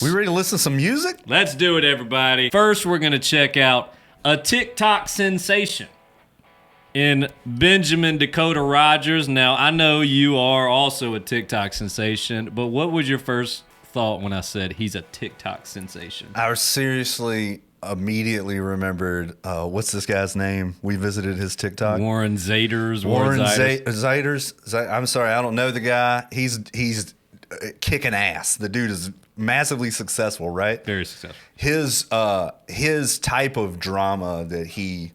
We ready to listen to some music? Let's do it, everybody. First, we're going to check out a TikTok sensation in Benjamin Dakota Rogers. Now, I know you are also a TikTok sensation, but what was your first thought when I said he's a TikTok sensation? I seriously immediately remembered, what's this guy's name? We visited his TikTok. Warren Zaders. I'm sorry, I don't know the guy. He's kicking ass. The dude is massively successful, right? Very successful. His type of drama that he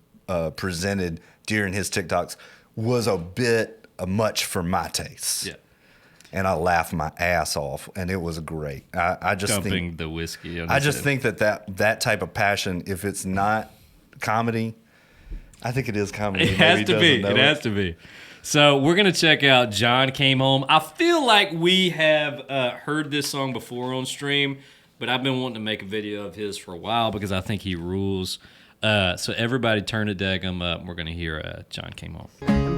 presented during his TikToks was a bit much for my taste. Yeah. And I laughed my ass off, and it was great. I just dumping the whiskey. I just think that type of passion, if it's not comedy, I think it is comedy. It has to be. It has to be. So we're going to check out John Came Home. I feel like we have heard this song before on stream, but I've been wanting to make a video of his for a while because I think he rules. So everybody turn the daggum up. We're going to hear John Came Home.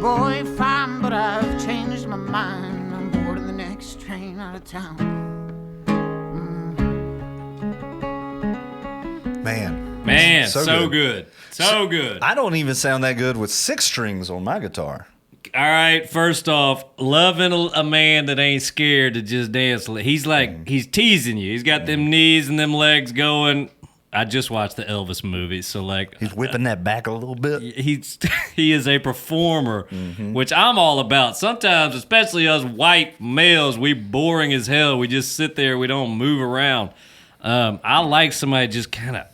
Boy, fine, but I've changed my mind. I'm boarding the next train out of town. Man, so good. So good. I don't even sound that good with 6 strings on my guitar. All right, first off, loving a man that ain't scared to just dance. He's like, he's teasing you. He's got them knees and them legs going. I just watched the Elvis movie, so like... He's whipping that back a little bit. He is a performer, which I'm all about. Sometimes, especially us white males, we boring as hell. We just sit there. We don't move around. I like somebody just kind of...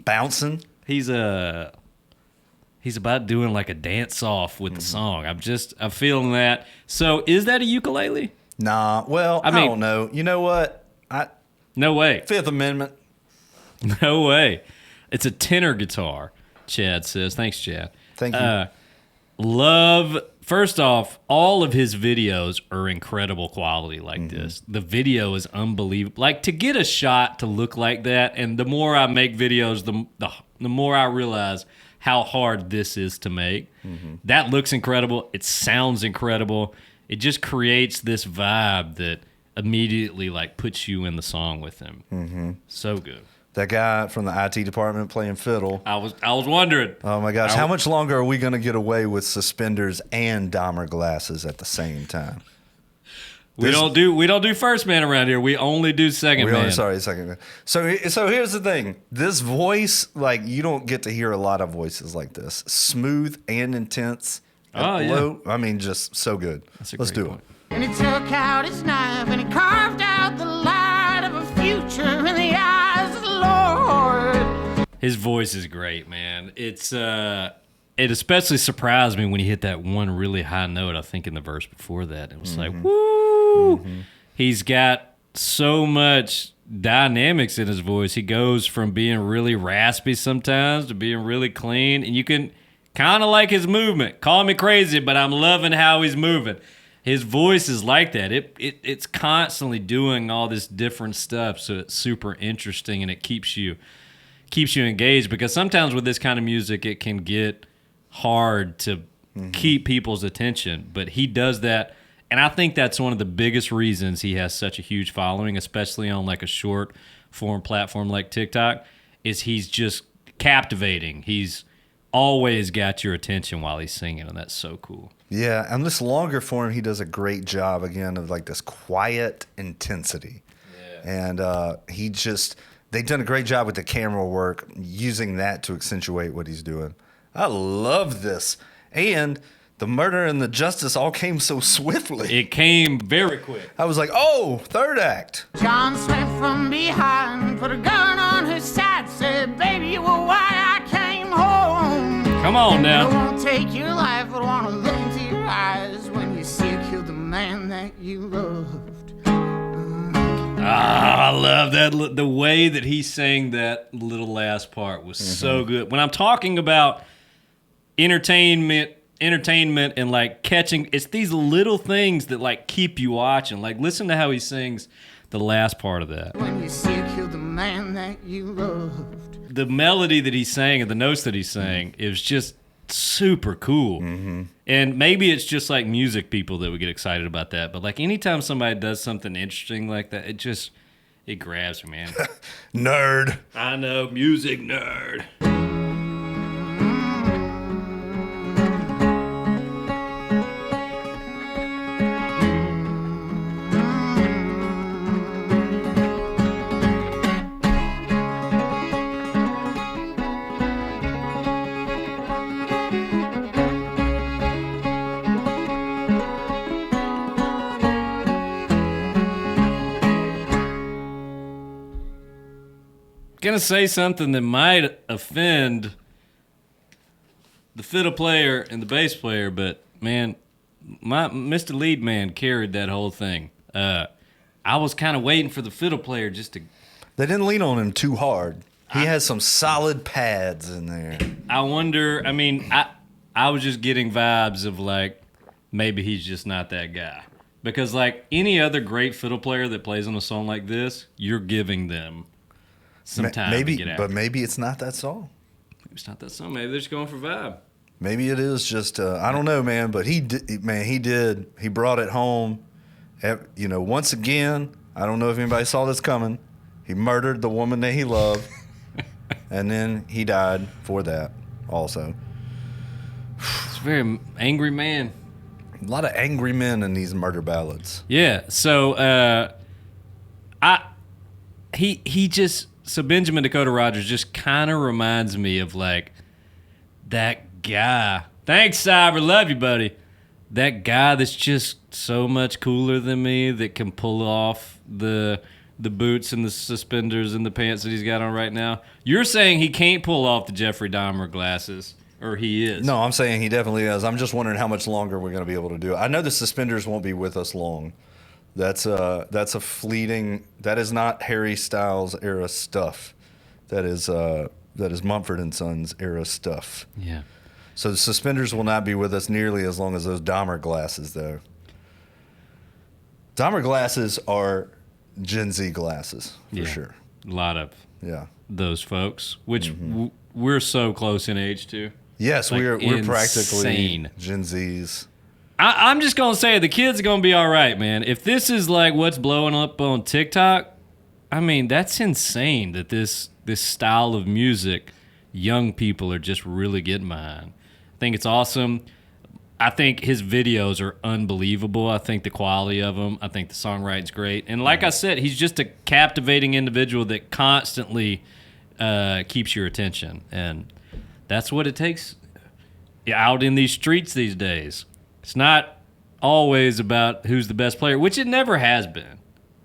Bouncing? He's about doing like a dance-off with the song. I'm feeling that. So, is that a ukulele? Nah, well, I don't know. You know what? No way. Fifth Amendment. No way. It's a tenor guitar, Chad says. Thanks, Chad. Thank you. First off, all of his videos are incredible quality like this. The video is unbelievable. Like, to get a shot to look like that, and the more I make videos, the more I realize how hard this is to make. That looks incredible. It sounds incredible. It just creates this vibe that immediately like puts you in the song with him. So good. That guy from the IT department playing fiddle. I was wondering. Oh my gosh, how much longer are we going to get away with suspenders and Dahmer glasses at the same time? We don't do first man around here. We only do second man. Second man. So here's the thing. This voice, like, you don't get to hear a lot of voices like this. Smooth and intense. Yeah. I mean, just so good. Let's do it. And he took out his knife and he carved out the light of a future in the eyes of the Lord. His voice is great, man. It especially surprised me when he hit that one really high note, I think in the verse before that. It was like, woo! He's got so much dynamics in his voice. He goes from being really raspy sometimes to being really clean, and you can kind of like his movement. Call me crazy, but I'm loving how he's moving. His voice is like that. It's constantly doing all this different stuff, so it's super interesting and it keeps you engaged, because sometimes with this kind of music it can get hard to keep people's attention, but he does that, and I think that's one of the biggest reasons he has such a huge following, especially on like a short form platform like TikTok, is he's just captivating. He's always got your attention while he's singing, and that's so cool. Yeah, and this longer form, he does a great job, again, of like this quiet intensity. Yeah. And they've done a great job with the camera work, using that to accentuate what he's doing. I love this. And the murder and the justice all came so swiftly. It came very quick. I was like, oh, third act. John swept from behind, put a gun on her side, said, baby, you were why I came home. Come on now. I won't take your life, but I want to look into your eyes when you see you killed the man that you loved. I love that. The way that he sang that little last part was so good. When I'm talking about entertainment and like catching, it's these little things that like keep you watching. Like, listen to how he sings the last part of that. When you see you killed the man that you loved. The melody that he sang and the notes that he sang is just super cool. And maybe it's just like music people that would get excited about that, but like anytime somebody does something interesting like that, It grabs me, man. Nerd. I know, music nerd. Gonna say something that might offend the fiddle player and the bass player, but man, Mr. Lead Man carried that whole thing. I was kind of waiting for the fiddle player just to. They didn't lean on him too hard. He has some solid pads in there. I wonder. I mean, I was just getting vibes of like maybe he's just not that guy, because like any other great fiddle player that plays on a song like this, you're giving them some time maybe, to get out. But maybe it's not that song. Maybe it's not that song. Maybe they're just going for vibe. Maybe it is just I don't know, man. But he did. He brought it home. You know, once again, I don't know if anybody saw this coming. He murdered the woman that he loved, and then he died for that also. It's a very angry man. A lot of angry men in these murder ballads. Yeah. So So Benjamin Dakota Rogers just kind of reminds me of like that guy. Thanks, Cyber. Love you, buddy. That guy that's just so much cooler than me that can pull off the boots and the suspenders and the pants that he's got on right now. You're saying he can't pull off the Jeffrey Dahmer glasses, or he is? No, I'm saying he definitely is. I'm just wondering how much longer we're going to be able to do it. I know the suspenders won't be with us long. That's a fleeting. That is not Harry Styles era stuff. That is Mumford & Sons era stuff. Yeah. So the suspenders will not be with us nearly as long as those Dahmer glasses, though. Dahmer glasses are Gen Z glasses for sure. A lot of those folks, which we're so close in age to. Yes, like we're practically Gen Zs. I'm just going to say the kids are going to be all right, man. If this is like what's blowing up on TikTok, I mean, that's insane that this style of music young people are just really getting behind. I think it's awesome. I think his videos are unbelievable. I think the quality of them, I think the songwriting's great. And like I said, he's just a captivating individual that constantly keeps your attention. And that's what it takes out in these streets these days. It's not always about who's the best player, which it never has been,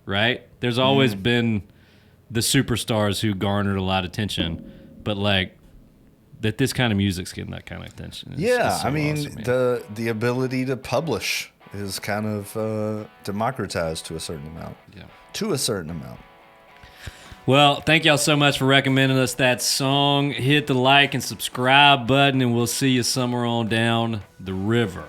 right? There's always been the superstars who garnered a lot of attention, but like that this kind of music's getting that kind of attention. It's so I mean, awesome, the ability to publish is kind of democratized to a certain amount. Yeah. To a certain amount. Well, thank y'all so much for recommending us that song. Hit the like and subscribe button, and we'll see you somewhere on down the river.